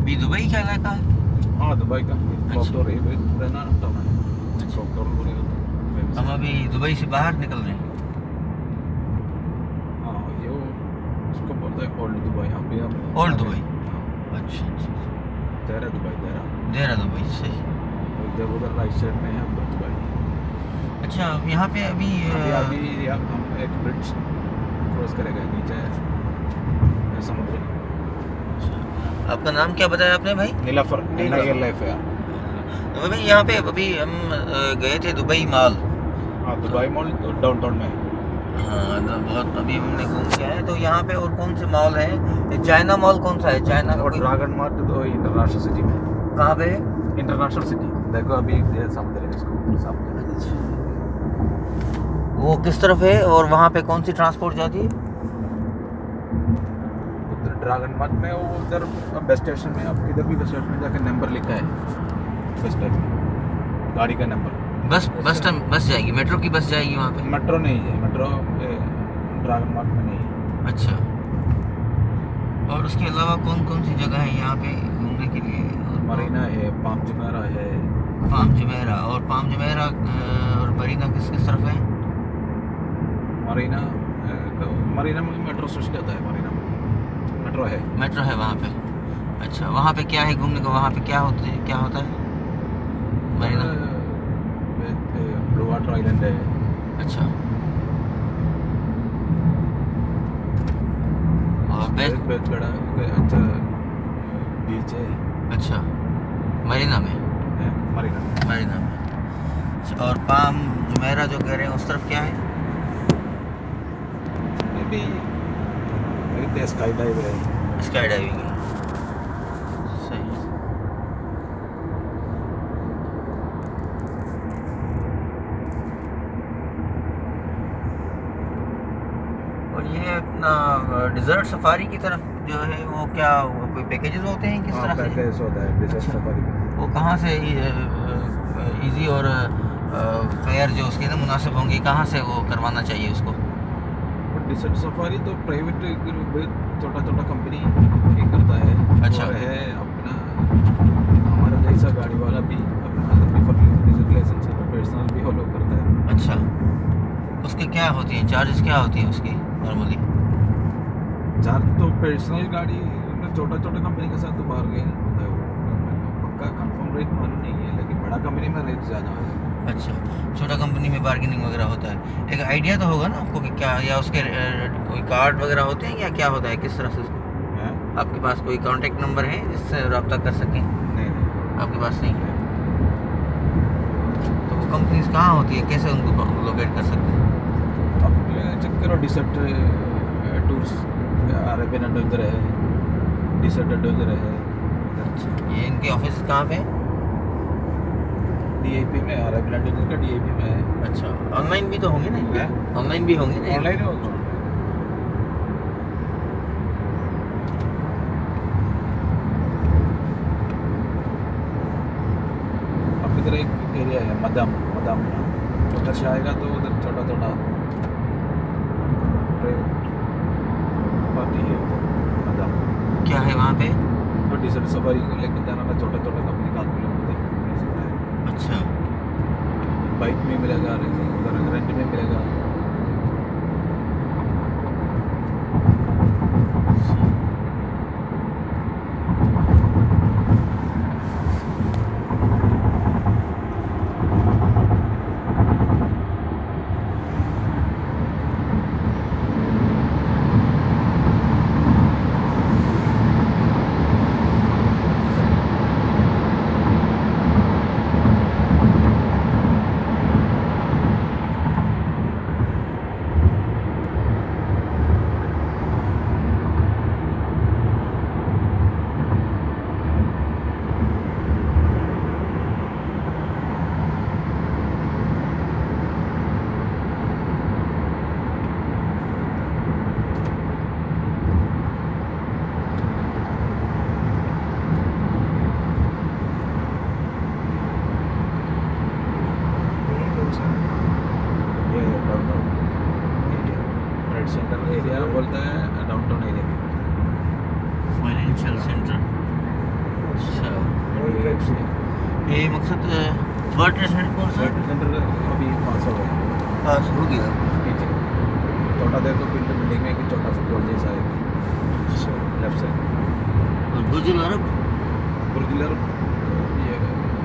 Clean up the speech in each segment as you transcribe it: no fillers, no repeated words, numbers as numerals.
अभी दुबई का इलाका है? हाँ दुबई का अच्छा। तो रहना टाउन है हम अभी दुबई से बाहर निकल रहे हैं। हाँ ये उसको बोलते हैं ओल्ड दुबई। यहाँ पे हम ओल्ड आगे- दुबई। हाँ, अच्छा अच्छा। देहरा दुबई देहरा। देहरा दुबई सही। जब उधर राइट साइड में है उधर दुबई। अच्छा यहाँ पे अभी अभी अभी हम एक ब्रिज क्रॉस करेगा नीचे समुद्र। आपका नाम क्या बताया आपने भाई? नीलाफर NILF है। तो भाई यहाँ पे अभी हम गए थे दुबई मॉल। हाँ दुबई मॉल डाउनटाउन में है। हाँ तो बहुत अभी हमने घूम के आए। तो यहाँ पे और कौन से मॉल हैं? चाइना मॉल कौन सा है? चाइना का और कोई? ड्रैगन मार्ट तो इंटरनेशनल सिटी में। कहाँ पे है? इंटरनेशनल सिटी देखो अभी सामने है इसको सामने। वो किस तरफ है और वहाँ पे कौन सी ट्रांसपोर्ट जाती है? उधर ड्रैगन मार्ट में वो उधर बस स्टेशन में आप किधर भी बस स्टेशन में जाकर नंबर लिखा है बस स्टेशन गाड़ी का नंबर। बस जाएगी, मेट्रो की बस जाएगी वहाँ पे? मेट्रो नहीं है मेट्रो ड्रैगन मार्ट में नहीं है। अच्छा। और उसके अलावा कौन कौन सी जगह है यहाँ पे घूमने के लिए? मरीना है पाम जुमेरा है। पाम जुमेरा और मरीना किस किस तरफ है? मरीना मरीना में मेट्रो स्टेशन जाता है। मरीना में मेट्रो है। मेट्रो है वहाँ पे? अच्छा वहाँ पे क्या है घूमने को? वहाँ पे क्या होता है मरीना? ब्लू वाटर आइलैंड है। अच्छा। और बेस्ट? बहुत बड़ा अच्छा बीच है। अच्छा मरीना में? मरीना में। अच्छा, और पाम जुमेरा जो कह रहे हैं उस तरफ क्या है? maybe स्काई डाइव है। स्काई डाइविंग है। सही। और ये अपना डिजर्ट सफारी की तरफ जो है वो क्या वो कोई पैकेजेस होते हैं किस तरह से? पैकेज होता है डिजर्ट सफारी में। वो कहाँ से इजी और फेयर जो उसके ना मुनासिब होंगे, कहाँ से वो करवाना चाहिए उसको? डिजर्ट सफारी तो प्राइवेट छोटा छोटा कंपनी ही करता है। अच्छा। और है अपना हमारा जैसा गाड़ी वाला भी अपना डिजर्ट लाइसेंस है तो पर्सनल भी फॉलो करता है। अच्छा उसके क्या होती हैं चार्जेस, क्या होती हैं उसकी नॉर्मली? चार्ज तो पर्सनल गाड़ी छोटा छोटा कंपनी के साथ तो बार्गेन होता है। वो पक्का कंफर्म रेट मालूम नहीं है लेकिन बड़ा कंपनी में रेट ज़्यादा है। अच्छा छोटा कंपनी में बार्गेनिंग वगैरह होता है। एक आइडिया तो होगा ना आपको कि क्या, या उसके कोई कार्ड वगैरह होते हैं या क्या होता है, किस तरह से उसको? आपके पास कोई कांटेक्ट नंबर है जिससे रब्ता कर सकें? नहीं आपके पास नहीं है। तो वो कंपनीज कहाँ होती है, कैसे उनको लोकेट कर सकते हैं? अब चेक करो डिसर्ट टूर्स अरेबियन एडवेंचर है डिसर्ट एडवेंचर है। ये इनके ऑफिस कहाँ पे है? DIP में अरेबियन एडवेंचर का DIP में है। अच्छा ऑनलाइन भी तो होंगे ना? ऑनलाइन भी होंगे ना? ऑनलाइन होगा। अब इधर एक एरिया है मदाम उधर से आएगा तो उधर छोटा छोटा पार्टी है उधर मदाम। क्या है वहाँ पे? तो डिजर्ट सफारी को लेकर जाना ना छोटा छोटा कंपनी का आदमी लोग उधर मिल सकता है। अच्छा बाइक में मिलेगा उधर रेंट में मिलेगा। टाइप से है। ये मकसद वर्ल्ड ट्रेड सेंटर कौन सा है? वर्ल्ड सेंटर अभी 500 है पास हो गया। नीचे छोटा देर तो बिल्डिंग में एक छोटा फुटबॉल जैसा है लेफ्ट साइड। और बुर्जुल अरब बुर्जिलर ये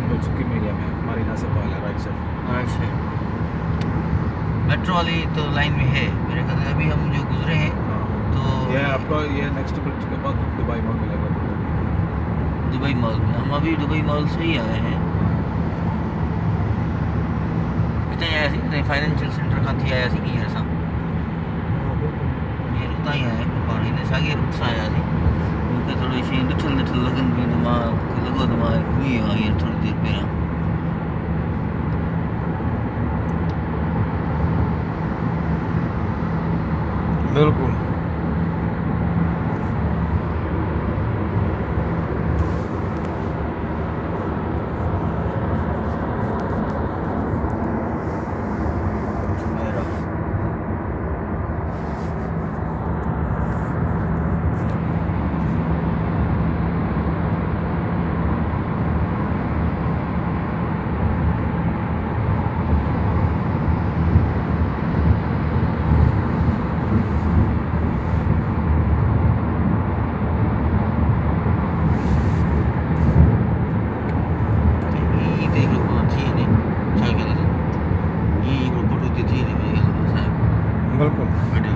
नोचुकी में एरिया में मरीना से पहले राइट साइड। अच्छा मेट्रो वाली तो लाइन में है मेरे ख्याल से। अभी हम जो गुजरे हैं तो ये आपका ये नेक्स्ट ब्रिज के बाद दुबई मॉल मिलेगा। दुबई मॉल में हम अभी दुबई मॉल से ही आए हैं। इतना आया सी नहीं फाइनेंशियल सेंटर का थी आया सी नहीं ऐसा ये रुकता ही आया पानी ने सागे रुक सा आया सी उनके थोड़ी सी डिठल डिठल लगन भी दिमाग लगो दिमाग घूमी आई थोड़ी देर पहला बिल्कुल मेरा itu grup nanti ini saya kira ini grup itu nanti ini saya बिल्कुल ada